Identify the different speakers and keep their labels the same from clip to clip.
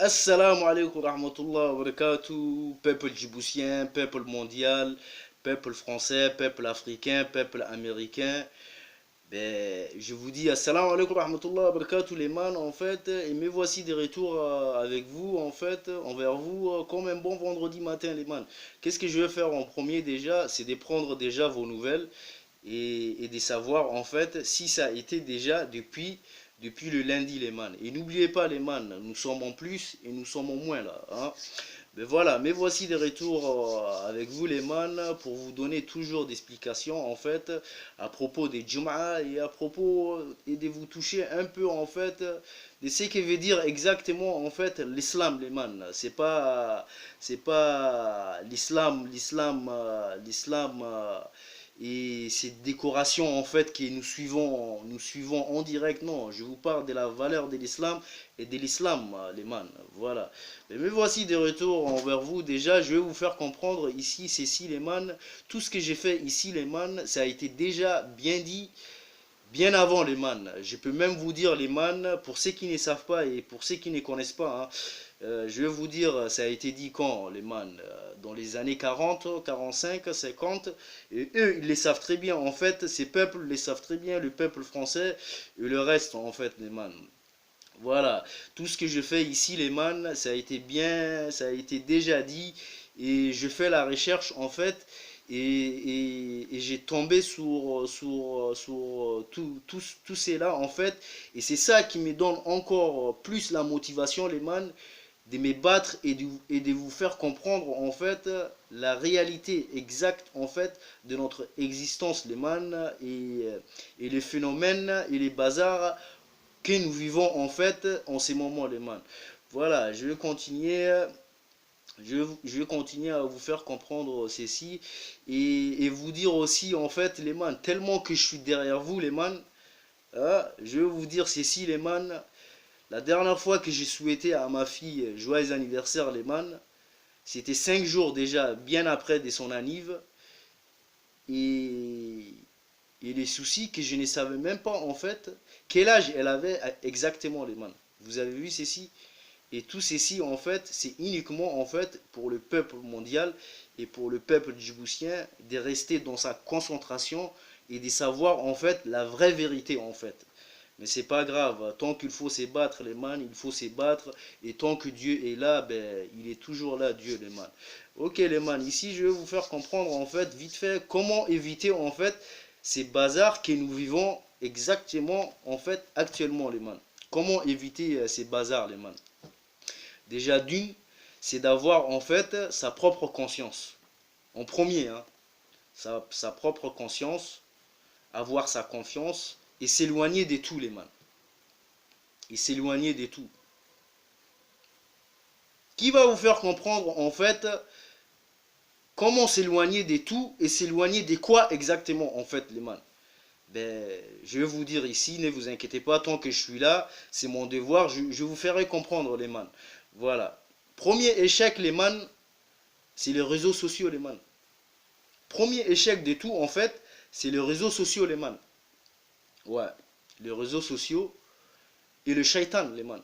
Speaker 1: Assalamu alaikum rahmatullah wa barakatuh, peuple djiboutien, peuple mondial, peuple français, peuple africain, peuple américain. Je vous dis assalamu alaikum rahmatullah wa barakatuh les man en fait, et me voici de retour avec vous en fait, envers vous, comme un bon vendredi matin les man. Qu'est-ce que je vais faire en premier déjà? C'est de prendre déjà vos nouvelles et de savoir en fait si ça a été déjà depuis le lundi les man. Et n'oubliez pas les man, nous sommes en plus et nous sommes en moins là. Hein. Mais voilà, me voici de retour avec vous les man pour vous donner toujours des explications en fait à propos des Jum'a et à propos et de vous toucher un peu en fait de ce que veut dire exactement en fait l'islam les man. C'est pas l'islam et ces décorations en fait que nous suivons en direct. Non, je vous parle de la valeur de l'islam et de l'islam les man. Voilà. Mais me voici de retour envers vous. Déjà, je vais vous faire comprendre ici, ceci les man. Tout ce que j'ai fait ici les man, ça a été déjà bien dit bien avant les man. Je peux même vous dire les man, pour ceux qui ne savent pas et pour ceux qui ne connaissent pas, hein, je vais vous dire, ça a été dit quand les man, dans les années 40, 45, 50, et eux ils les savent très bien en fait, ces peuples les savent très bien, le peuple français et le reste en fait les man. Voilà, tout ce que je fais ici les man, ça a été déjà dit et je fais la recherche en fait et j'ai tombé sur tout cela en fait et c'est ça qui me donne encore plus la motivation les man de me battre et de vous faire comprendre en fait la réalité exacte en fait de notre existence les man et les phénomènes et les bazars que nous vivons en fait en ces moments les man. Voilà, je vais continuer à vous faire comprendre ceci et vous dire aussi en fait les man, tellement que je suis derrière vous les man, je vais vous dire ceci les man, la dernière fois que j'ai souhaité à ma fille joyeux anniversaire les man, c'était 5 jours déjà bien après de son anniv et, et les soucis que je ne savais même pas en fait quel âge elle avait exactement les man. Vous avez vu ceci? Et tout ceci, en fait, c'est uniquement, en fait, pour le peuple mondial et pour le peuple djiboutien de rester dans sa concentration et de savoir, en fait, la vraie vérité, en fait. Mais c'est pas grave, tant qu'il faut se battre, les man, il faut se battre. Et tant que Dieu est là, ben, il est toujours là, Dieu, les man. Ok, les man, ici, je vais vous faire comprendre, en fait, vite fait, comment éviter, en fait, ces bazars que nous vivons exactement, en fait, actuellement, les man. Comment éviter ces bazars, les man? Déjà d'une, c'est d'avoir en fait sa propre conscience. En premier, hein, sa propre conscience, avoir sa confiance et s'éloigner de tout les man. Et s'éloigner de tout. Qui va vous faire comprendre en fait comment s'éloigner de tout et s'éloigner de quoi exactement en fait les man. Je vais vous dire ici, ne vous inquiétez pas, tant que je suis là, c'est mon devoir, je vous ferai comprendre les man. Voilà. Premier échec les man, c'est les réseaux sociaux les man. Premier échec de tout en fait, c'est les réseaux sociaux les man. Ouais, les réseaux sociaux et le shaitan les man.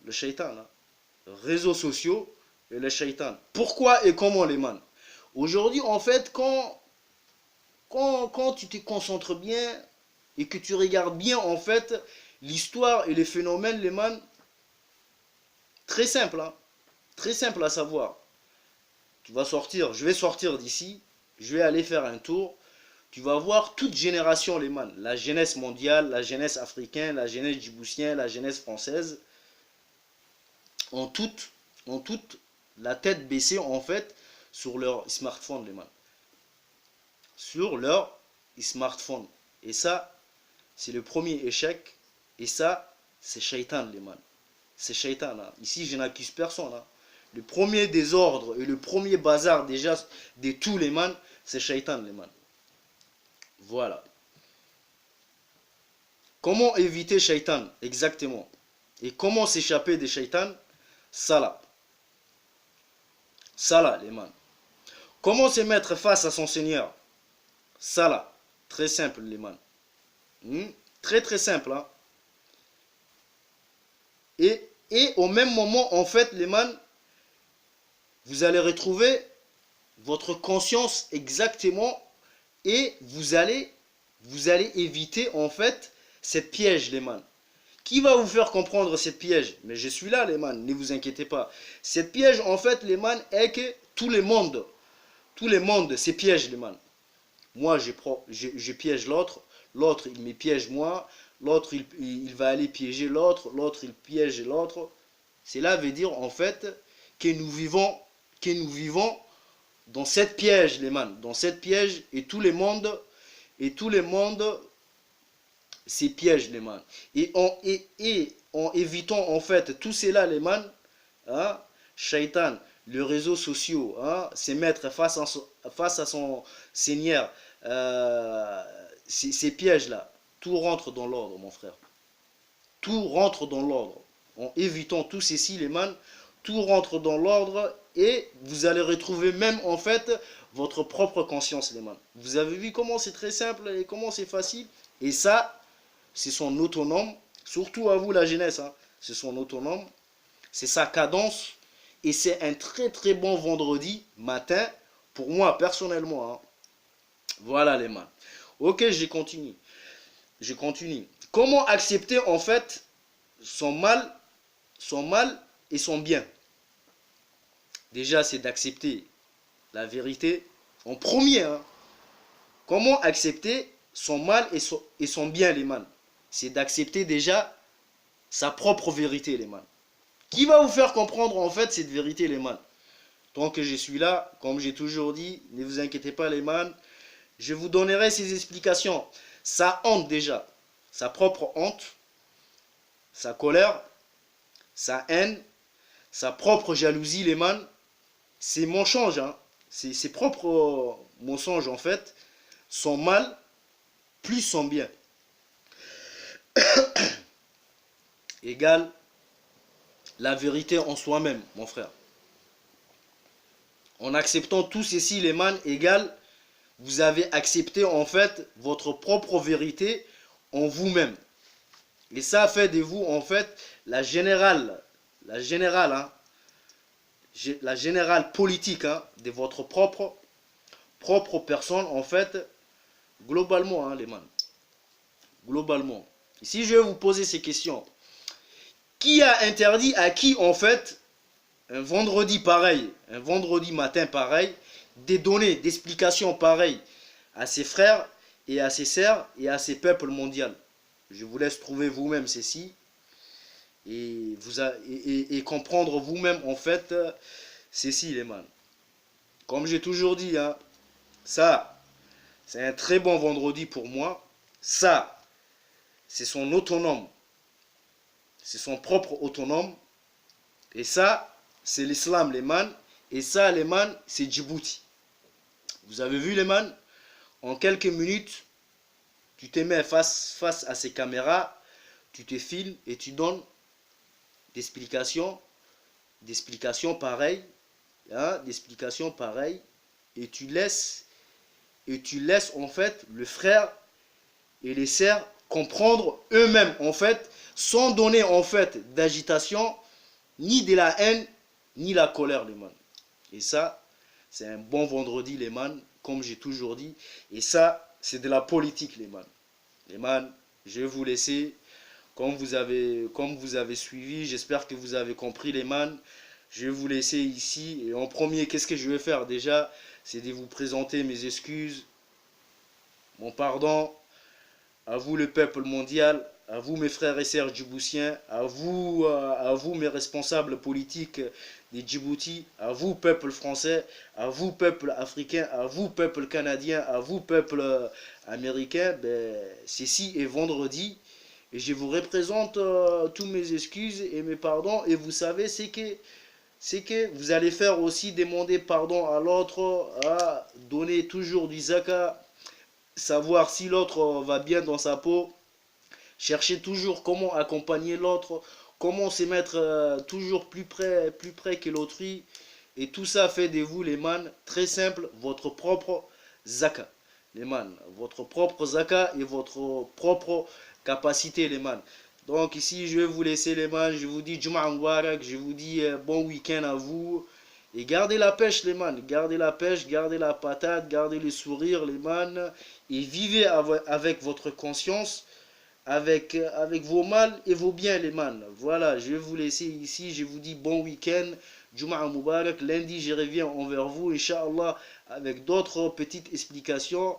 Speaker 1: Le shaitan, hein. Réseaux sociaux et le shaitan. Pourquoi et comment les man? Aujourd'hui en fait, quand tu te concentres bien et que tu regardes bien en fait l'histoire et les phénomènes les man, très simple, hein, très simple à savoir. Tu vas sortir, je vais sortir d'ici, je vais aller faire un tour. Tu vas voir toute génération les man, la jeunesse mondiale, la jeunesse africaine, la jeunesse djiboutienne, la jeunesse française, en toute la tête baissée en fait sur leur smartphone les man, sur leur smartphone. Et ça, c'est le premier échec. Et ça, c'est shaitan les man. C'est shaitan. Hein. Ici, je n'accuse personne. Hein. Le premier désordre et le premier bazar déjà de tous les man, c'est shaitan les man. Voilà. Comment éviter shaitan exactement? Et comment s'échapper des shaitan? Ça là, les man. Comment se mettre face à son Seigneur? Ça là. Très simple, les man. Très très simple. Hein? Et Et au même moment, en fait, les man, vous allez retrouver votre conscience exactement et vous allez éviter, en fait, cette piège, les man. Qui va vous faire comprendre cette piège? Mais je suis là, les man, ne vous inquiétez pas. Cette piège, en fait, les man, est que tous les mondes, c'est piège, les man. Moi, je piège l'autre, l'autre, il me piège moi, l'autre, il va aller piéger l'autre, l'autre, il piège l'autre. Cela veut dire, en fait, que nous vivons dans cette piège, les man, dans cette piège, et tous les mondes, c'est piège, les man. Et en évitant, en fait, tout cela, les man, hein, Shaitan, les réseaux sociaux, hein, se mettre face à son Seigneur, ces pièges-là, tout rentre dans l'ordre, mon frère. Tout rentre dans l'ordre. En évitant tout ceci, les man, tout rentre dans l'ordre et vous allez retrouver même, en fait, votre propre conscience, les man. Vous avez vu comment c'est très simple et comment c'est facile. Et ça, c'est son autonome. Surtout à vous, la jeunesse, hein, c'est son autonome. C'est sa cadence. Et c'est un très très bon vendredi matin pour moi personnellement. Hein. Voilà les man. Ok, je continue. Je continue. Comment accepter en fait son mal et son bien? Déjà, c'est d'accepter la vérité en premier. Hein. Comment accepter son mal et son bien, les man? C'est d'accepter déjà sa propre vérité, les man. Qui va vous faire comprendre en fait cette vérité, les man? Tant que je suis là, comme j'ai toujours dit, ne vous inquiétez pas, les man, je vous donnerai ces explications. Sa honte déjà, sa propre honte, sa colère, sa haine, sa propre jalousie, les man, c'est mensonge, hein. C'est ses propres mensonges en fait, son mal plus son bien égale la vérité en soi-même, mon frère. En acceptant tout ceci, les man, égale vous avez accepté en fait votre propre vérité en vous-même. Et ça fait de vous en fait la générale politique hein, de votre propre personne en fait, globalement, hein, les man. Globalement. Si je vais vous poser ces questions, qui a interdit à qui en fait, un vendredi pareil, un vendredi matin pareil, des données, d'explications pareilles à ses frères et à ses sœurs et à ses peuples mondiaux? Je vous laisse trouver vous-même ceci et, et comprendre vous-même en fait ceci, les man. Comme j'ai toujours dit, hein, ça, c'est un très bon vendredi pour moi. Ça, c'est son autonome. C'est son propre autonome. Et ça, c'est l'islam, les man. Et ça, les man, c'est Djibouti. Vous avez vu, les man? En quelques minutes, tu te mets face à ces caméras, tu te filmes et tu donnes des explications pareilles, hein, d'explications pareilles, et tu laisses en fait le frère et les sœurs comprendre eux-mêmes en fait, sans donner en fait d'agitation, ni de la haine, ni la colère, les man. Et ça, c'est un bon vendredi, les man, comme j'ai toujours dit. Et ça, c'est de la politique, les man. Les man, je vais vous laisser. Comme vous avez suivi, j'espère que vous avez compris, les man. Je vais vous laisser ici. Et en premier, qu'est-ce que je vais faire déjà? C'est de vous présenter mes excuses, mon pardon, à vous le peuple mondial, à vous mes frères et sœurs djiboutiens, à vous mes responsables politiques des Djibouti, à vous peuple français, à vous peuple africain, à vous peuple canadien, à vous peuple américain. Ben, ceci est vendredi et je vous représente tous mes excuses et mes pardons. Et vous savez, c'est que vous allez faire aussi demander pardon à l'autre, à donner toujours du zakat, savoir si l'autre va bien dans sa peau, chercher toujours comment accompagner l'autre, comment se mettre toujours plus près que l'autrui. Et tout ça fait de vous, les man, très simple, votre propre zakat. Les man, votre propre zakat et votre propre capacité, les man. Donc ici, je vais vous laisser les man. Je vous dis Jum'a Mubarak. Je vous dis bon week-end à vous. Et gardez la pêche, les man. Gardez la pêche, gardez la patate, gardez le sourire, les man. Et vivez avec votre conscience, avec vos mal et vos biens, les man. Voilà, je vais vous laisser ici. Je vous dis bon week-end. Jum'a Mubarak. Lundi, je reviens envers vous, Inch'Allah, avec d'autres petites explications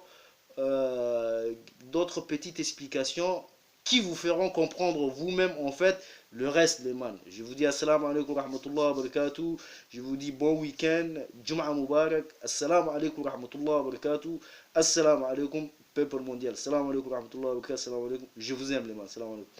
Speaker 1: qui vous feront comprendre vous-même en fait le reste, les man. Je vous dis assalamu alaikum rahmatullah wa barakatuh. Je vous dis bon week-end, Jum'a Mubarak. Assalamu alaikum rahmatullah wa barakatuh. Assalamu alaikum peuple mondial. Assalamu alaikum rahmatullah wa barakatuh. Assalamu alaikum. Je vous aime, les man. Assalamu alaikum.